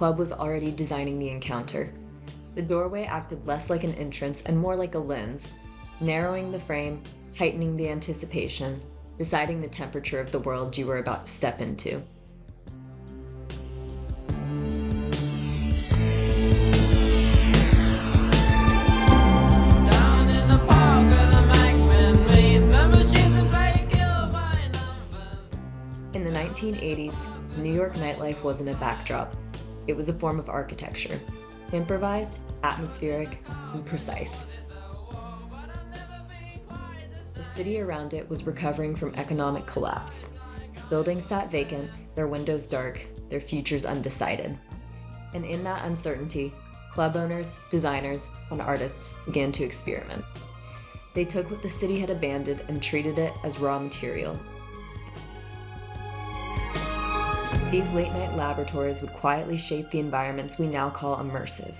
club was already designing the encounter. The doorway acted less like an entrance and more like a lens, narrowing the frame, heightening the anticipation, deciding the temperature of the world you were about to step into. In the 1980s, New York nightlife wasn't a backdrop. It was a form of architecture, improvised, atmospheric, and precise. The city around it was recovering from economic collapse. Buildings sat vacant, their windows dark, their futures undecided. And in that uncertainty, club owners, designers, and artists began to experiment. They took what the city had abandoned and treated it as raw material. These late-night laboratories would quietly shape the environments we now call immersive,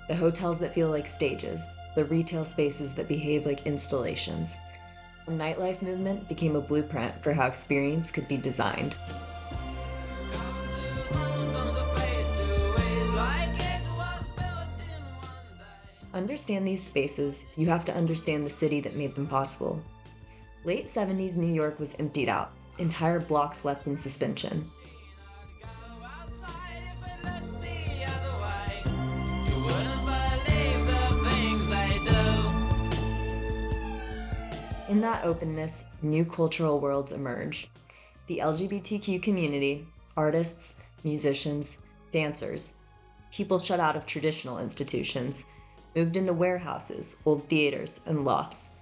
the hotels that feel like stages, the retail spaces that behave like installations. The nightlife movement became a blueprint for how experience could be designed. To understand these spaces, you have to understand the city that made them possible. Late 70s New York was emptied out, entire blocks left in suspension. In that openness, new cultural worlds emerged. The LGBTQ community, artists, musicians, dancers, people shut out of traditional institutions, moved into warehouses, old theaters, and lofts.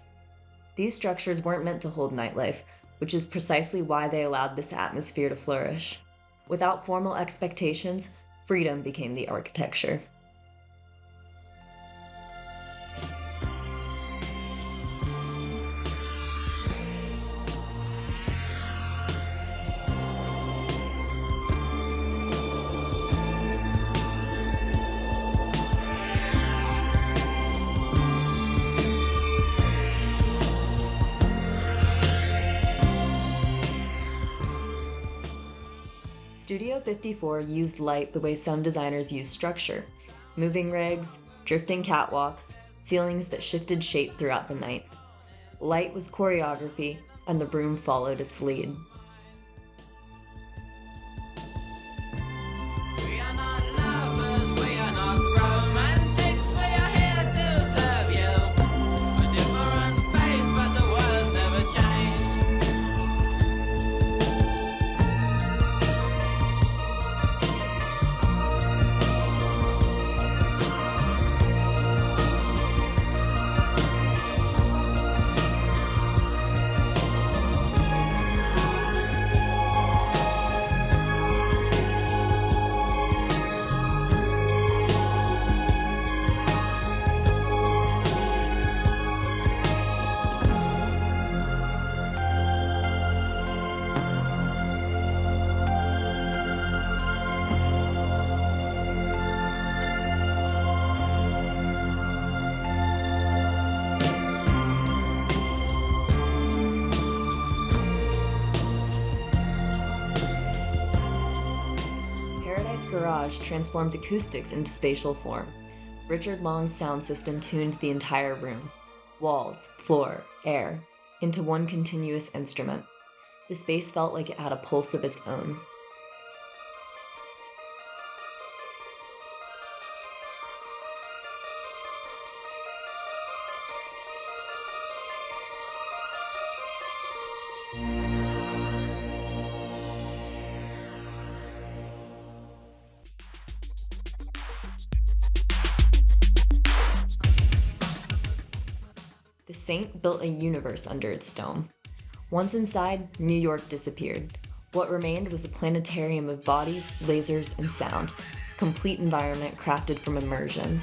These structures weren't meant to hold nightlife, which is precisely why they allowed this atmosphere to flourish. Without formal expectations, freedom became the architecture. Studio 54 used light the way some designers use structure: moving rigs, drifting catwalks, ceilings that shifted shape throughout the night. Light was choreography, and the room followed its lead. Garage transformed acoustics into spatial form. Richard Long's sound system tuned the entire room, walls, floor, air, into one continuous instrument. The space felt like it had a pulse of its own. The Saint built a universe under its dome. Once inside, New York disappeared. What remained was a planetarium of bodies, lasers, and sound, a complete environment crafted from immersion.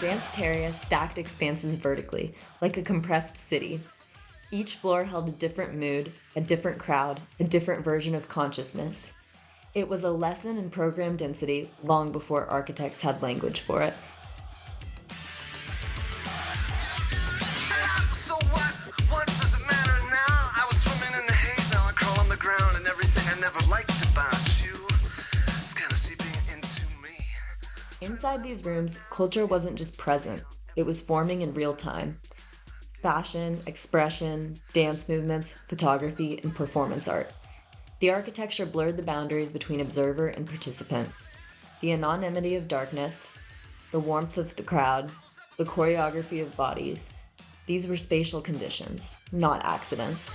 Danced area stacked expanses vertically, like a compressed city. Each floor held a different mood, a different crowd, a different version of consciousness. It was a lesson in program density long before architects had language for it. So what does it matter now? I was swimming in the haze, now I crawl on the ground, and everything I never liked about you is kind of seeping into me. Inside these rooms, culture wasn't just present, it was forming in real time. Fashion, expression, dance movements, photography, and performance art. The architecture blurred the boundaries between observer and participant. The anonymity of darkness, the warmth of the crowd, the choreography of bodies. These were spatial conditions, not accidents.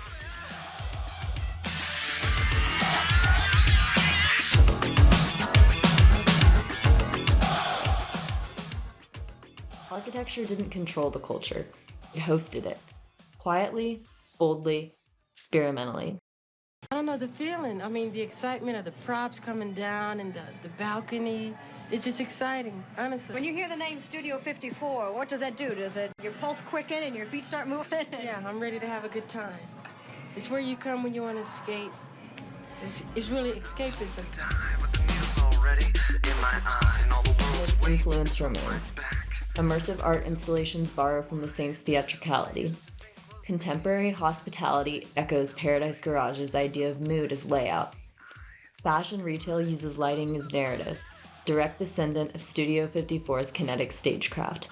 Architecture didn't control the culture, it hosted it. Quietly, boldly, experimentally. I don't know the feeling. I mean, the excitement of the props coming down and the balcony. It's just exciting, honestly. When you hear the name Studio 54, what does that do? Does it your pulse quicken and your feet start moving? Yeah, I'm ready to have a good time. It's where you come when you want to escape. It's really escapism. Its influence remains. Immersive art installations borrow from the Saints' theatricality. Contemporary hospitality echoes Paradise Garage's idea of mood as layout. Fashion retail uses lighting as narrative, direct descendant of Studio 54's kinetic stagecraft.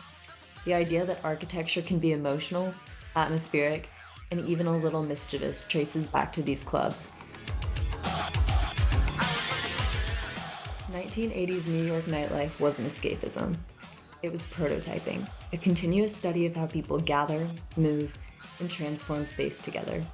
The idea that architecture can be emotional, atmospheric, and even a little mischievous traces back to these clubs. 1980s New York nightlife wasn't escapism. It was prototyping, a continuous study of how people gather, move, and transform space together.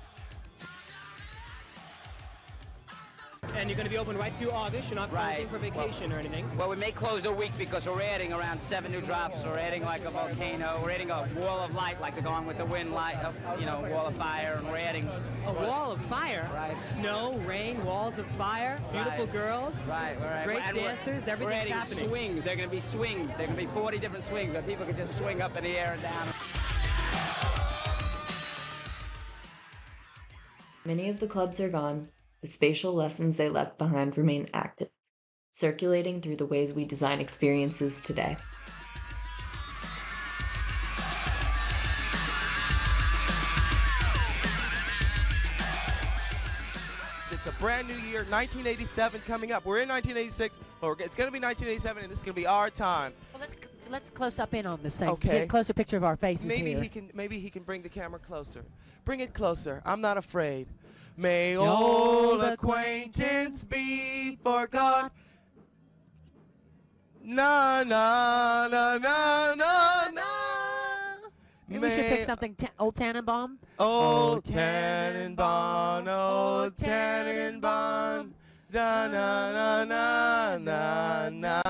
And you're going to be open right through August. You're not closing for vacation or anything. Well, we may close a week because we're adding around 7 new drops. We're adding like a volcano. We're adding a wall of light, like the Gone with the Wind light, wall of fire. And we're adding a wall of fire. Right. Snow, rain, walls of fire, beautiful girls. Right. Great dancers. Everything's we're adding happening. Swings. There are going to be swings. There are going to be 40 different swings where people can just swing up in the air and down. Many of the clubs are gone. The spatial lessons they left behind remain active, circulating through the ways we design experiences today. It's a brand new year, 1987 coming up. We're in 1986, but it's going to be 1987, and this is going to be our time. Well, let's close up in on this thing. Okay. Get a closer picture of our faces Maybe here. he can bring the camera closer. Bring it closer. I'm not afraid. May old acquaintance be forgot. Na na na na na na. Maybe we should pick something. Old Tannenbaum. Old Tannenbaum, old Tannenbaum. Na na na na na na.